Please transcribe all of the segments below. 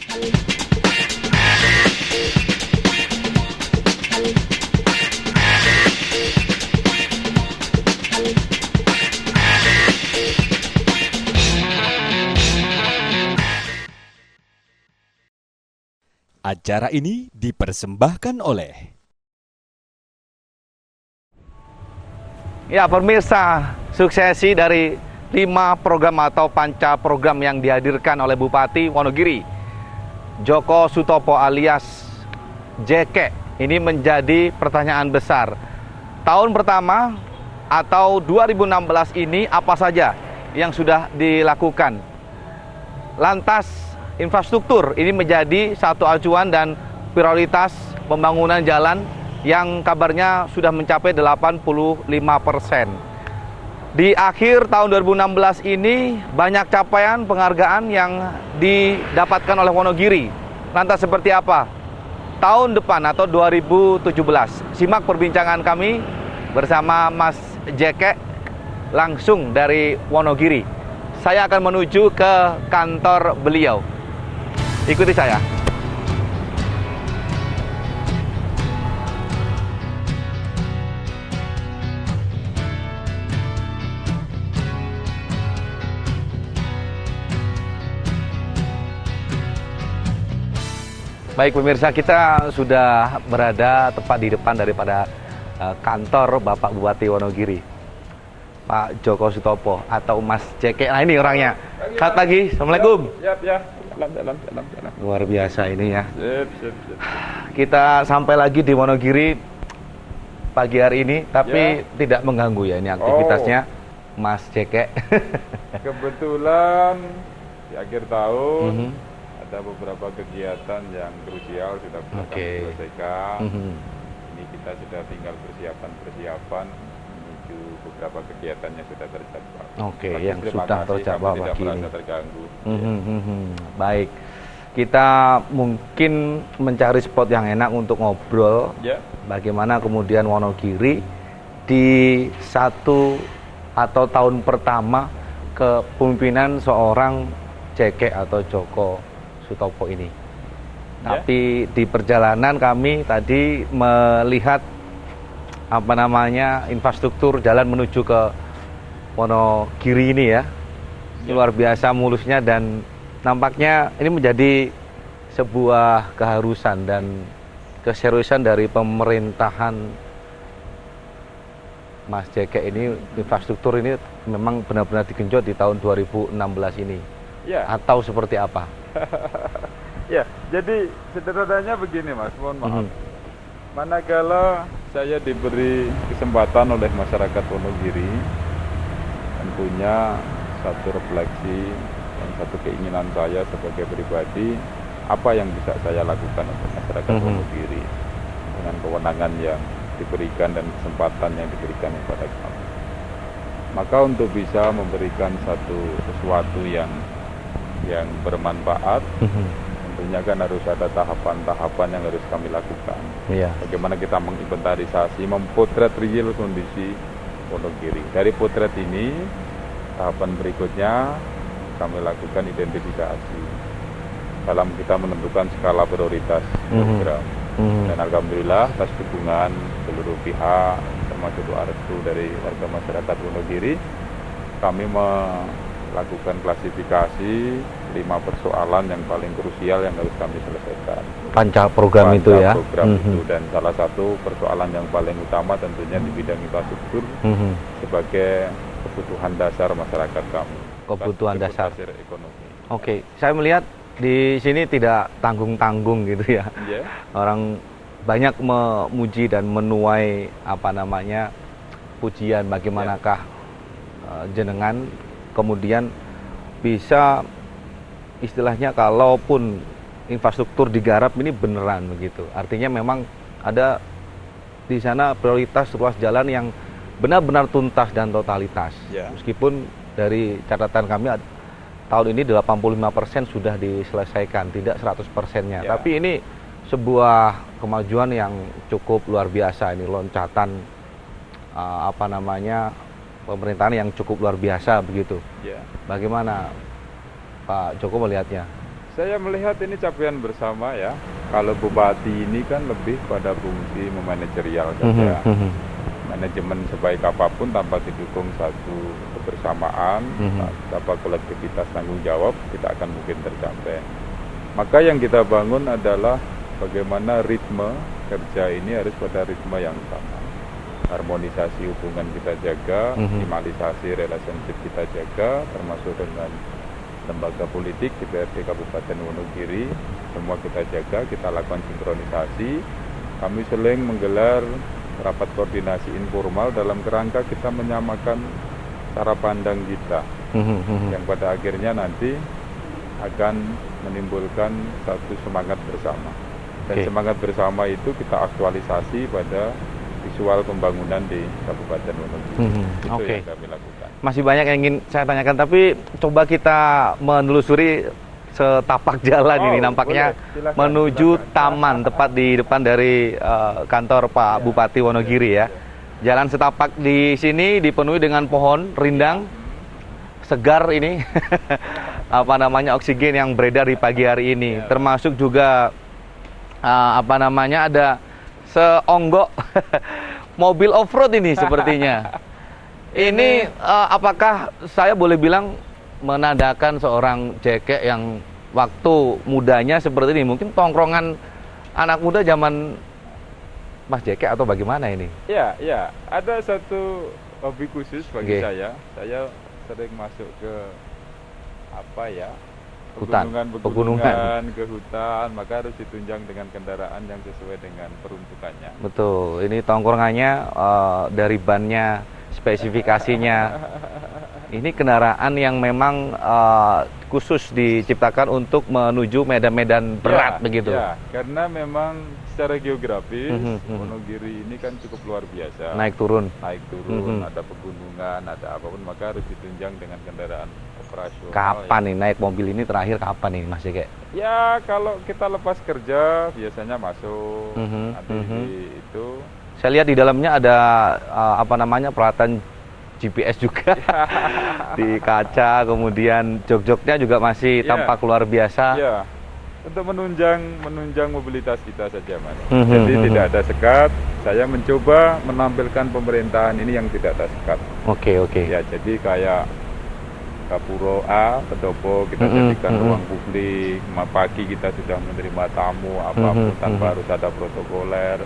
Acara ini dipersembahkan oleh... Ya, pemirsa, suksesi dari 5 program atau panca program yang dihadirkan oleh Bupati Wonogiri, Djoko Sutopo alias Jeke, ini menjadi pertanyaan besar. Tahun pertama atau 2016 ini apa saja yang sudah dilakukan? Lantas infrastruktur ini menjadi satu acuan dan prioritas pembangunan jalan yang kabarnya sudah mencapai 85%. Di akhir tahun 2016 ini banyak capaian penghargaan yang didapatkan oleh Wonogiri. Lantas seperti apa tahun depan atau 2017? Simak perbincangan kami bersama Mas Jeke langsung dari Wonogiri. Saya akan menuju ke kantor beliau. Ikuti saya. Baik pemirsa, kita sudah berada tepat di depan daripada kantor Bapak Bupati Wonogiri, Pak Djoko Sutopo atau Mas Jeke. Nah, ini orangnya. Selamat pagi, Assalamualaikum. Ya. Luar biasa ini ya. Sip. Kita sampai lagi di Wonogiri pagi hari ini, tapi tidak mengganggu ya ini aktivitasnya Mas Jeke. Kebetulan di akhir tahun ada beberapa kegiatan yang krusial sudah bisa kami selesaikan. Ini kita sudah tinggal persiapan menuju beberapa kegiatan yang sudah terjadwal. Yang sudah terjadwal tidak pagi merasa ini. terganggu. Baik, kita mungkin mencari spot yang enak untuk ngobrol. Bagaimana kemudian Wonogiri di tahun pertama kepemimpinan seorang Jeke atau Djoko Sutopo ini. Tapi di perjalanan kami tadi melihat infrastruktur jalan menuju ke Wonogiri ini ya. Luar biasa mulusnya dan nampaknya ini menjadi sebuah keharusan dan keseriusan dari pemerintahan Mas Jeke ini. Infrastruktur ini memang benar-benar digenjot di tahun 2016 ini. Atau seperti apa? Ya, jadi sederhananya begini Mas, mohon maaf. Manakala saya diberi kesempatan oleh masyarakat Wonogiri, tentunya satu refleksi dan satu keinginan saya sebagai pribadi, apa yang bisa saya lakukan untuk masyarakat Wonogiri dengan kewenangan yang diberikan dan kesempatan yang diberikan kepada kami. Maka untuk bisa memberikan sesuatu yang bermanfaat, tentunya kan harus ada tahapan-tahapan yang harus kami lakukan. Bagaimana kita menginventarisasi, mempotret real kondisi Wonogiri. Dari potret ini, tahapan berikutnya kami lakukan identifikasi dalam kita menentukan skala prioritas program. Dan alhamdulillah atas dukungan seluruh pihak termasuk doa restu dari warga masyarakat Wonogiri, kami melakukan klasifikasi 5 persoalan yang paling krusial yang harus kami selesaikan. Panca program itu ya. Program itu, dan salah satu persoalan yang paling utama tentunya di bidang infrastruktur sebagai kebutuhan dasar masyarakat kami. Kebutuhan dasar ekonomi. Saya melihat di sini tidak tanggung-tanggung gitu ya. Orang banyak memuji dan menuai pujian bagaimanakah jenengan kemudian bisa istilahnya kalaupun infrastruktur digarap ini beneran begitu. Artinya memang ada di sana prioritas ruas jalan yang benar-benar tuntas dan totalitas. Meskipun dari catatan kami tahun ini 85% sudah diselesaikan, tidak 100%-nya. Tapi ini sebuah kemajuan yang cukup luar biasa, ini loncatan pemerintahan yang cukup luar biasa begitu. Bagaimana Pak Djoko melihatnya? Saya melihat ini capaian bersama ya. Kalau bupati ini kan lebih pada fungsi memanajerial saja. Manajemen sebaik apapun tanpa didukung satu kebersamaan, tanpa kolektivitas tanggung jawab, tidak akan mungkin tercapai. Maka yang kita bangun adalah bagaimana ritme kerja ini harus pada ritme yang sama. Harmonisasi hubungan kita jaga, optimalisasi relationship kita jaga, termasuk dengan lembaga politik DPRD Kabupaten Wonogiri, semua kita jaga, kita lakukan sinkronisasi. Kami sering menggelar rapat koordinasi informal dalam kerangka kita menyamakan cara pandang kita, yang pada akhirnya nanti akan menimbulkan satu semangat bersama. Dan semangat bersama itu kita aktualisasi pada visual pembangunan di Kabupaten Wonogiri. Itu yang kami lakukan. Masih banyak yang ingin saya tanyakan, tapi coba kita menelusuri setapak jalan ini nampaknya silakan, menuju taman tepat di depan dari kantor Pak Bupati Wonogiri ya. Jalan setapak di sini dipenuhi dengan pohon rindang segar ini. Apa namanya, oksigen yang beredar di pagi hari ini. Termasuk juga ada seonggok mobil off-road ini sepertinya. Ini apakah saya boleh bilang menandakan seorang Jekek yang waktu mudanya seperti ini? Mungkin tongkrongan anak muda zaman Mas Jekek atau bagaimana ini? Ya, ada satu hobi khusus bagi saya. Saya sering masuk ke pegunungan, ke hutan, maka harus ditunjang dengan kendaraan yang sesuai dengan peruntukannya. Betul, ini tongkrongannya dari bannya, spesifikasinya. Ini kendaraan yang memang khusus diciptakan untuk menuju medan-medan berat begitu. Ya, karena memang secara geografis Wonogiri ini kan cukup luar biasa. Naik turun, ada pegunungan, ada apapun, maka harus ditunjang dengan kendaraan operasional. Kapan nih naik mobil ini terakhir kapan nih Mas Jekek? Ya kalau kita lepas kerja biasanya masuk. Itu. Saya lihat di dalamnya ada peralatan GPS juga di kaca, kemudian jok-joknya juga masih tampak luar biasa. Iya. Untuk menunjang mobilitas kita saja, Mas. Jadi tidak ada sekat. Saya mencoba menampilkan pemerintahan ini yang tidak ada sekat. Oke. Ya, jadi kayak Gapuro A, Pendopo kita jadikan ruang publik. Pagi kita sudah menerima tamu apapun tanpa harus ada protokoler.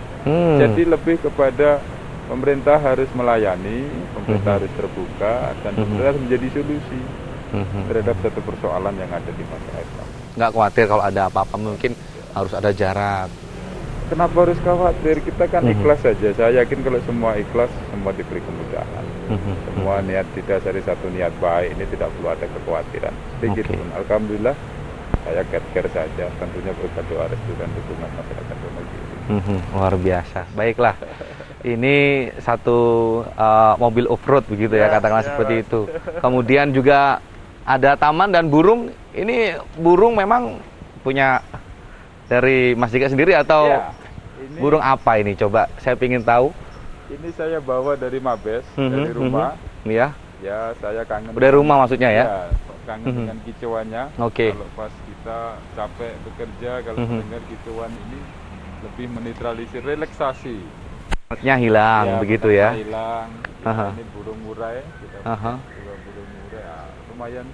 Jadi lebih kepada pemerintah harus melayani, pemerintah harus terbuka, dan pemerintah harus menjadi solusi terhadap satu persoalan yang ada di masyarakat. Nggak khawatir kalau ada apa-apa, mungkin harus ada jarak. Kenapa harus khawatir? Kita kan ikhlas saja. Saya yakin kalau semua ikhlas, semua diberi kemudahan. Semua niat didasari satu niat baik, ini tidak perlu ada kekhawatiran sedikit pun. Alhamdulillah, saya care saja. Tentunya berkat doa restu dan dukungan masyarakat Wonogiri. Luar biasa. Baiklah. Ini satu mobil off-road begitu ya, katakanlah seperti itu. Kemudian juga ada taman dan burung. Ini burung memang punya dari Mas Jekek sendiri atau ini, burung apa ini? Coba saya ingin tahu. Ini saya bawa dari Mabes, dari rumah. Ya. Ya, saya kangen. Dari rumah maksudnya ya? Kangen dengan kicauannya. Kalau pas kita capek bekerja, kalau mendengar kicauan ini lebih menetralisir, relaksasi. Hilang begitu ya? Hilang. Ini burung murai. Kita burung murai, lumayan.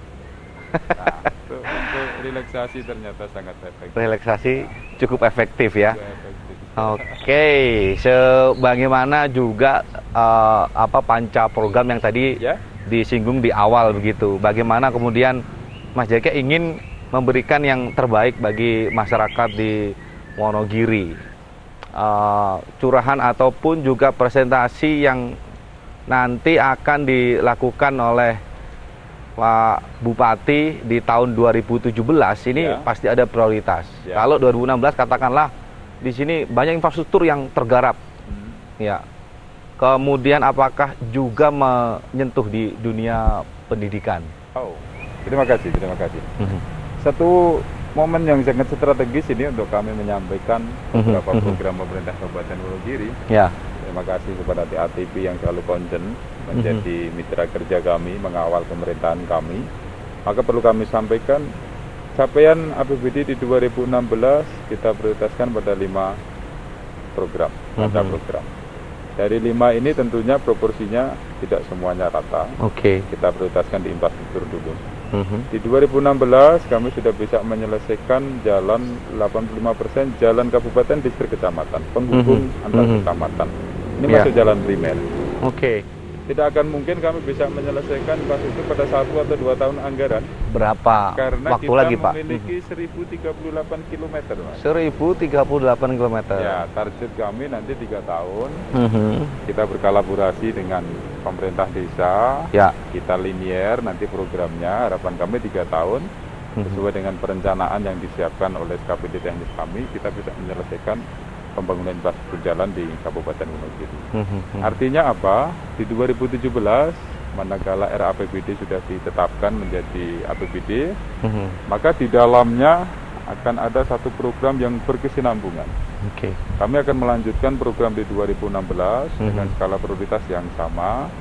Nah, untuk relaksasi ternyata sangat efektif. Relaksasi cukup efektif ya. Oke, sebagaimana juga panca program yang tadi disinggung di awal begitu. Bagaimana kemudian Mas Jekek ingin memberikan yang terbaik bagi masyarakat di Wonogiri. Curahan ataupun juga presentasi yang nanti akan dilakukan oleh Pak Bupati di tahun 2017 ini pasti ada prioritas. Kalau 2016 katakanlah di sini banyak infrastruktur yang tergarap. Ya. Kemudian apakah juga menyentuh di dunia pendidikan? Terima kasih. Satu momen yang sangat strategis ini untuk kami menyampaikan beberapa program pemerintah Kabupaten Wonogiri. Terima kasih kepada TATP yang selalu konsen menjadi mitra kerja kami, mengawal pemerintahan kami. Maka perlu kami sampaikan capaian APBD di 2016 kita prioritaskan pada 5 program, panca program. Dari 5 ini tentunya proporsinya tidak semuanya rata. Kita prioritaskan di infrastruktur dulu. Di 2016 kami sudah bisa menyelesaikan jalan 85% jalan kabupaten, distrik, kecamatan, penghubung antar kecamatan. Ini masuk jalan primer. Tidak akan mungkin kami bisa menyelesaikan pas itu pada 1 atau 2 tahun anggaran. Berapa Karena waktu kita lagi, Pak? memiliki 1038 km. 1038 km. Ya, target kami nanti 3 tahun. Kita berkolaborasi dengan pemerintah desa. Ya. Kita linier nanti programnya. Harapan kami 3 tahun. Sesuai dengan perencanaan yang disiapkan oleh SKPD teknis kami, kita bisa menyelesaikan pembangunan infrastruktur jalan di Kabupaten Wonogiri. Artinya apa? Di 2017, manakala RAPBD sudah ditetapkan menjadi APBD, maka di dalamnya akan ada satu program yang berkesinambungan. Kami akan melanjutkan program di 2016 dengan skala prioritas yang sama,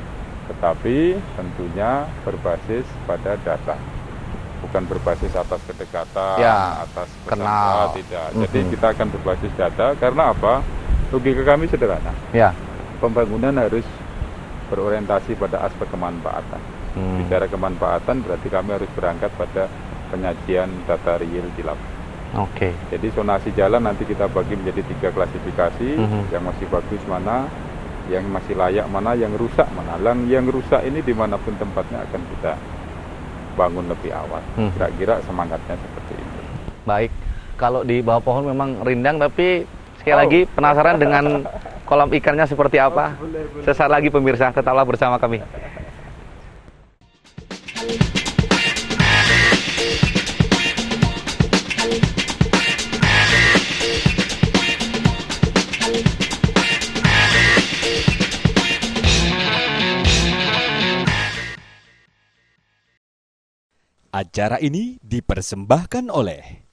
tetapi tentunya berbasis pada data. Bukan berbasis atas kedekatan, atas kenal. Tidak. Jadi kita akan berbasis data, karena apa? Logika kami sederhana. Pembangunan harus berorientasi pada aspek kemanfaatan. Bicara kemanfaatan berarti kami harus berangkat pada penyajian data real di lapangan. Jadi zonasi jalan nanti kita bagi menjadi 3 klasifikasi, yang masih bagus mana, yang masih layak mana, yang rusak mana. Yang rusak ini dimanapun tempatnya akan kita bangun lebih awal. Kira-kira semangatnya seperti itu. Baik, kalau di bawah pohon memang rindang, tapi sekali lagi penasaran dengan kolam ikannya seperti apa? Sesaat lagi pemirsa, tetaplah bersama kami. Acara ini dipersembahkan oleh